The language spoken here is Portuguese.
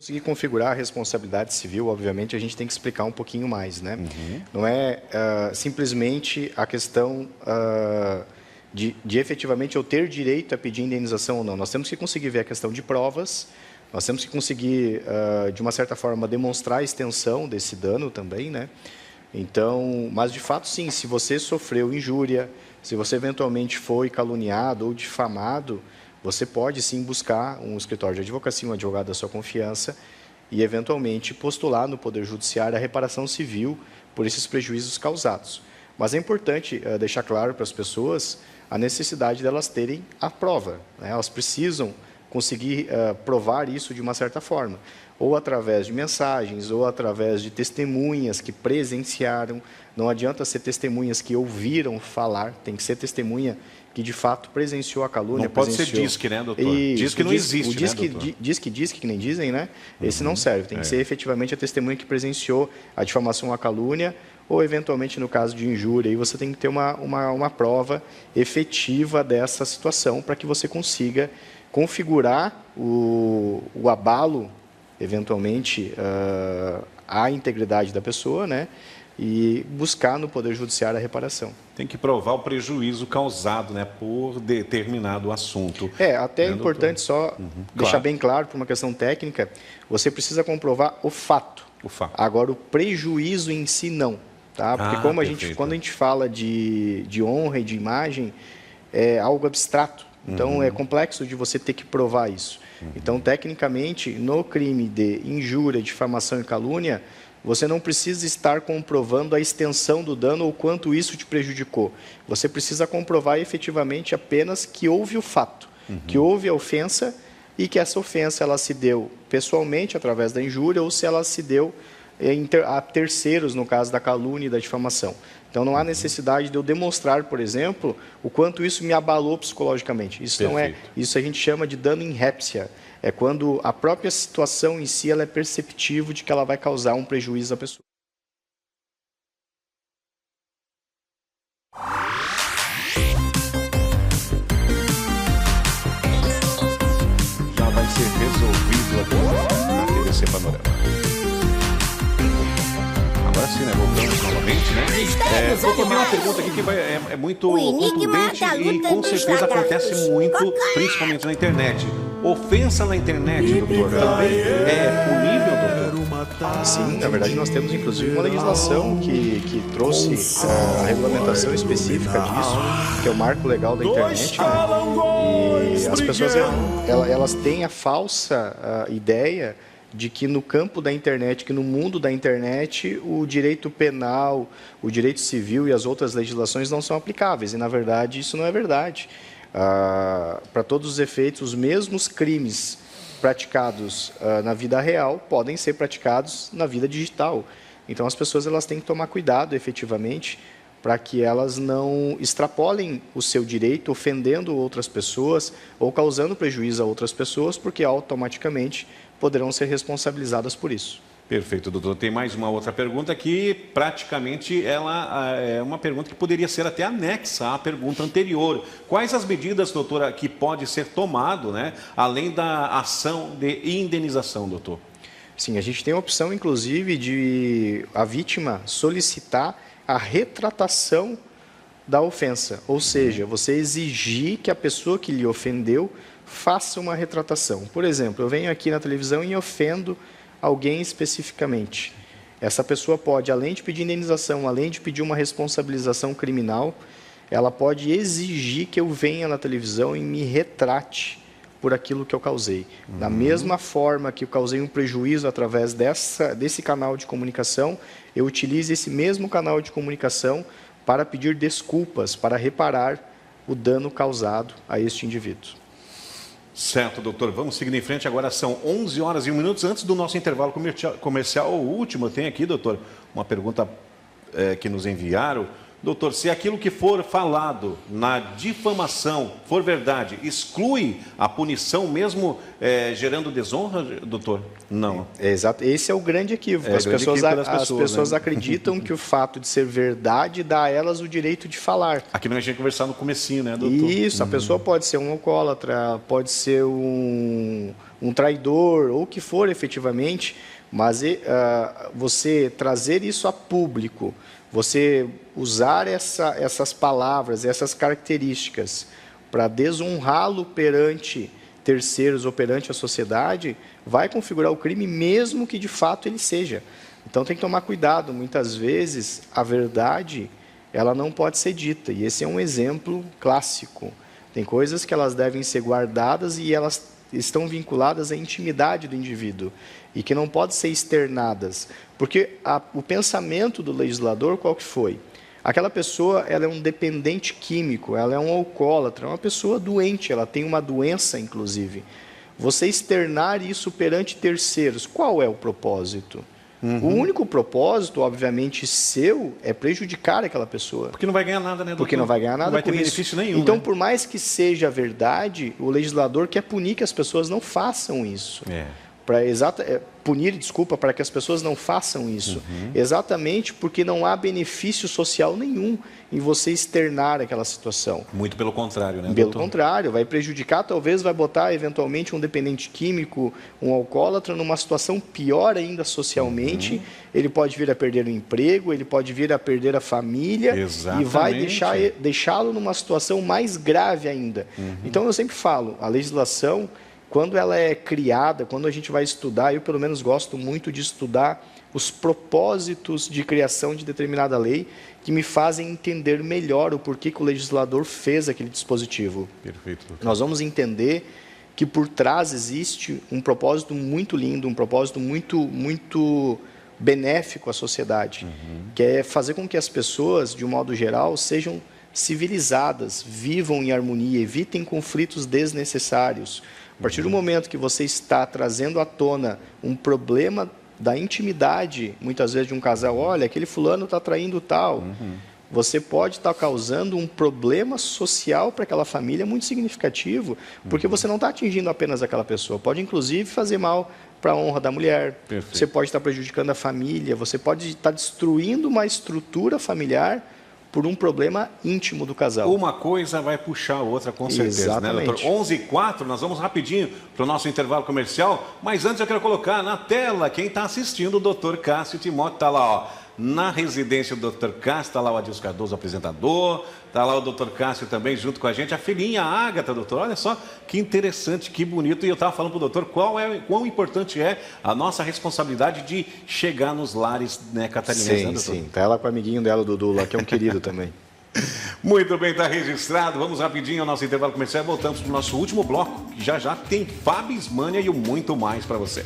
Conseguir configurar a responsabilidade civil, obviamente, a gente tem que explicar um pouquinho mais, né? Não é simplesmente a questão de efetivamente eu ter direito a pedir indenização ou não. Nós temos que conseguir ver a questão de provas, nós temos que conseguir, de uma certa forma, demonstrar a extensão desse dano também, né? Então, mas de fato, sim, se você sofreu injúria, se você eventualmente foi caluniado ou difamado, você pode sim buscar um escritório de advocacia, um advogado da sua confiança e eventualmente postular no Poder Judiciário a reparação civil por esses prejuízos causados. Mas é importante deixar claro para as pessoas a necessidade delas terem a prova, né? Elas precisam conseguir provar isso de uma certa forma, ou através de mensagens, ou através de testemunhas que presenciaram. Não adianta ser testemunhas que ouviram falar, tem que ser testemunha que de fato presenciou a calúnia. Não pode ser disque, né, doutor? Disque não existe, né, doutor? Disque, que nem dizem, né? Esse não serve, tem que ser efetivamente a testemunha que presenciou a difamação ou a calúnia, ou eventualmente no caso de injúria, aí você tem que ter uma prova efetiva dessa situação para que você consiga configurar o abalo, eventualmente, à integridade da pessoa, né? E buscar no Poder Judiciário a reparação. Tem que provar o prejuízo causado, né, por determinado assunto. Até é importante só deixar bem claro, por uma questão técnica, você precisa comprovar o fato. Agora, o prejuízo em si não. Tá? Porque quando a gente fala de honra e de imagem, é algo abstrato. Então, é complexo de você ter que provar isso. Então, tecnicamente, no crime de injúria, difamação e calúnia, você não precisa estar comprovando a extensão do dano ou quanto isso te prejudicou. Você precisa comprovar efetivamente apenas que houve o fato, que houve a ofensa e que essa ofensa ela se deu pessoalmente através da injúria ou se ela se deu a terceiros, no caso da calúnia e da difamação. Então, não há necessidade de eu demonstrar, por exemplo, o quanto isso me abalou psicologicamente. Isso não é, isso a gente chama de dano in répcia. É quando a própria situação em si ela é perceptível de que ela vai causar um prejuízo à pessoa. Já vai ser resolvido aqui na TVC Panorama. Agora sim, né? Voltamos novamente, né? Doutor, tem uma pergunta aqui que é muito contundente e com certeza acontece muito, principalmente na internet. Ofensa na internet, doutor, também é punível, doutor? Sim, na verdade nós temos inclusive uma legislação que trouxe a regulamentação específica disso, que é o marco legal da internet, né? E as pessoas elas têm a falsa ideia de que no campo da internet, que no mundo da internet, o direito penal, o direito civil e as outras legislações não são aplicáveis. E, na verdade, isso não é verdade. Para todos os efeitos, os mesmos crimes praticados na vida real podem ser praticados na vida digital. Então, as pessoas elas têm que tomar cuidado, efetivamente, para que elas não extrapolem o seu direito, ofendendo outras pessoas ou causando prejuízo a outras pessoas, porque automaticamente poderão ser responsabilizadas por isso. Perfeito, doutor. Tem mais uma outra pergunta que praticamente ela é uma pergunta que poderia ser até anexa à pergunta anterior. Quais as medidas, doutora, que pode ser tomado, né, além da ação de indenização, doutor? Sim, a gente tem a opção, inclusive, de a vítima solicitar a retratação da ofensa, ou seja, você exigir que a pessoa que lhe ofendeu faça uma retratação. Por exemplo, eu venho aqui na televisão e ofendo alguém especificamente. Essa pessoa pode, além de pedir indenização, além de pedir uma responsabilização criminal, ela pode exigir que eu venha na televisão e me retrate por aquilo que eu causei. Da mesma forma que eu causei um prejuízo através desse canal de comunicação, eu utilizo esse mesmo canal de comunicação para pedir desculpas, para reparar o dano causado a este indivíduo. Certo, doutor. Vamos seguindo em frente. Agora são 11 horas e 1 minuto. Antes do nosso intervalo comercial, o último, tem aqui, doutor, uma pergunta que nos enviaram. Doutor, se aquilo que for falado na difamação for verdade, exclui a punição mesmo gerando desonra, doutor? Não. Exato. Esse é o grande equívoco. As pessoas acreditam que o fato de ser verdade dá a elas o direito de falar. Aqui nós a gente conversar no comecinho, né, doutor? Isso, a pessoa pode ser um alcoólatra, pode ser um traidor, ou o que for efetivamente, mas você trazer isso a público, você usar essas palavras, essas características para desonrá-lo perante terceiros ou perante a sociedade, vai configurar o crime mesmo que de fato ele seja. Então tem que tomar cuidado. Muitas vezes a verdade ela não pode ser dita, e esse é um exemplo clássico. Tem coisas que elas devem ser guardadas e elas estão vinculadas à intimidade do indivíduo e que não podem ser externadas, porque o pensamento do legislador qual que foi? Aquela pessoa ela é um dependente químico, ela é um alcoólatra, é uma pessoa doente, ela tem uma doença inclusive. Você externar isso perante terceiros, qual é o propósito? O único propósito, obviamente, seu é prejudicar aquela pessoa. Porque não vai ganhar nada, né, doutor? Porque não vai ganhar nada com isso. Não vai ter benefício nenhum. Então, né? por mais que seja verdade, o legislador quer punir que as pessoas não façam isso. Para que as pessoas não façam isso. Exatamente porque não há benefício social nenhum em você externar aquela situação. Muito pelo contrário, né, Pelo doutor? contrário, vai prejudicar, talvez vai botar eventualmente um dependente químico, um alcoólatra, numa situação pior ainda socialmente. Ele pode vir a perder o emprego, ele pode vir a perder a família. Exatamente. E vai deixá-lo numa situação mais grave ainda. Então eu sempre falo, a legislação, quando ela é criada, quando a gente vai estudar, eu pelo menos gosto muito de estudar os propósitos de criação de determinada lei que me fazem entender melhor o porquê que o legislador fez aquele dispositivo. Perfeito, doutor. Nós vamos entender que por trás existe um propósito muito lindo, um propósito muito benéfico à sociedade, que é fazer com que as pessoas, de um modo geral, sejam civilizadas, vivam em harmonia, evitem conflitos desnecessários. A partir do momento que você está trazendo à tona um problema da intimidade, muitas vezes de um casal, olha, aquele fulano está traindo tal, você pode estar causando um problema social para aquela família muito significativo, porque você não está atingindo apenas aquela pessoa, pode inclusive fazer mal para a honra da mulher, você pode estar prejudicando a família, você pode estar destruindo uma estrutura familiar por um problema íntimo do casal. Uma coisa vai puxar a outra, com certeza, Exatamente. né, doutor? 11h04, nós vamos rapidinho para o nosso intervalo comercial, mas antes eu quero colocar na tela quem está assistindo, o doutor Cássio Timóteo, está lá, ó, na residência do doutor Cássio, está lá o Adilson Cardoso, apresentador, está lá o doutor Cássio também junto com a gente, a filhinha a Ágata, doutor, olha só que interessante, que bonito, e eu estava falando para o doutor quão importante é a nossa responsabilidade de chegar nos lares, né, catarinenses, né, doutor? Sim, está ela com o amiguinho dela, o Dudu, lá, que é um querido também. Muito bem, está registrado, vamos rapidinho ao nosso intervalo comercial, voltamos para o nosso último bloco, que já tem Fábio Ismânia e o muito mais para você.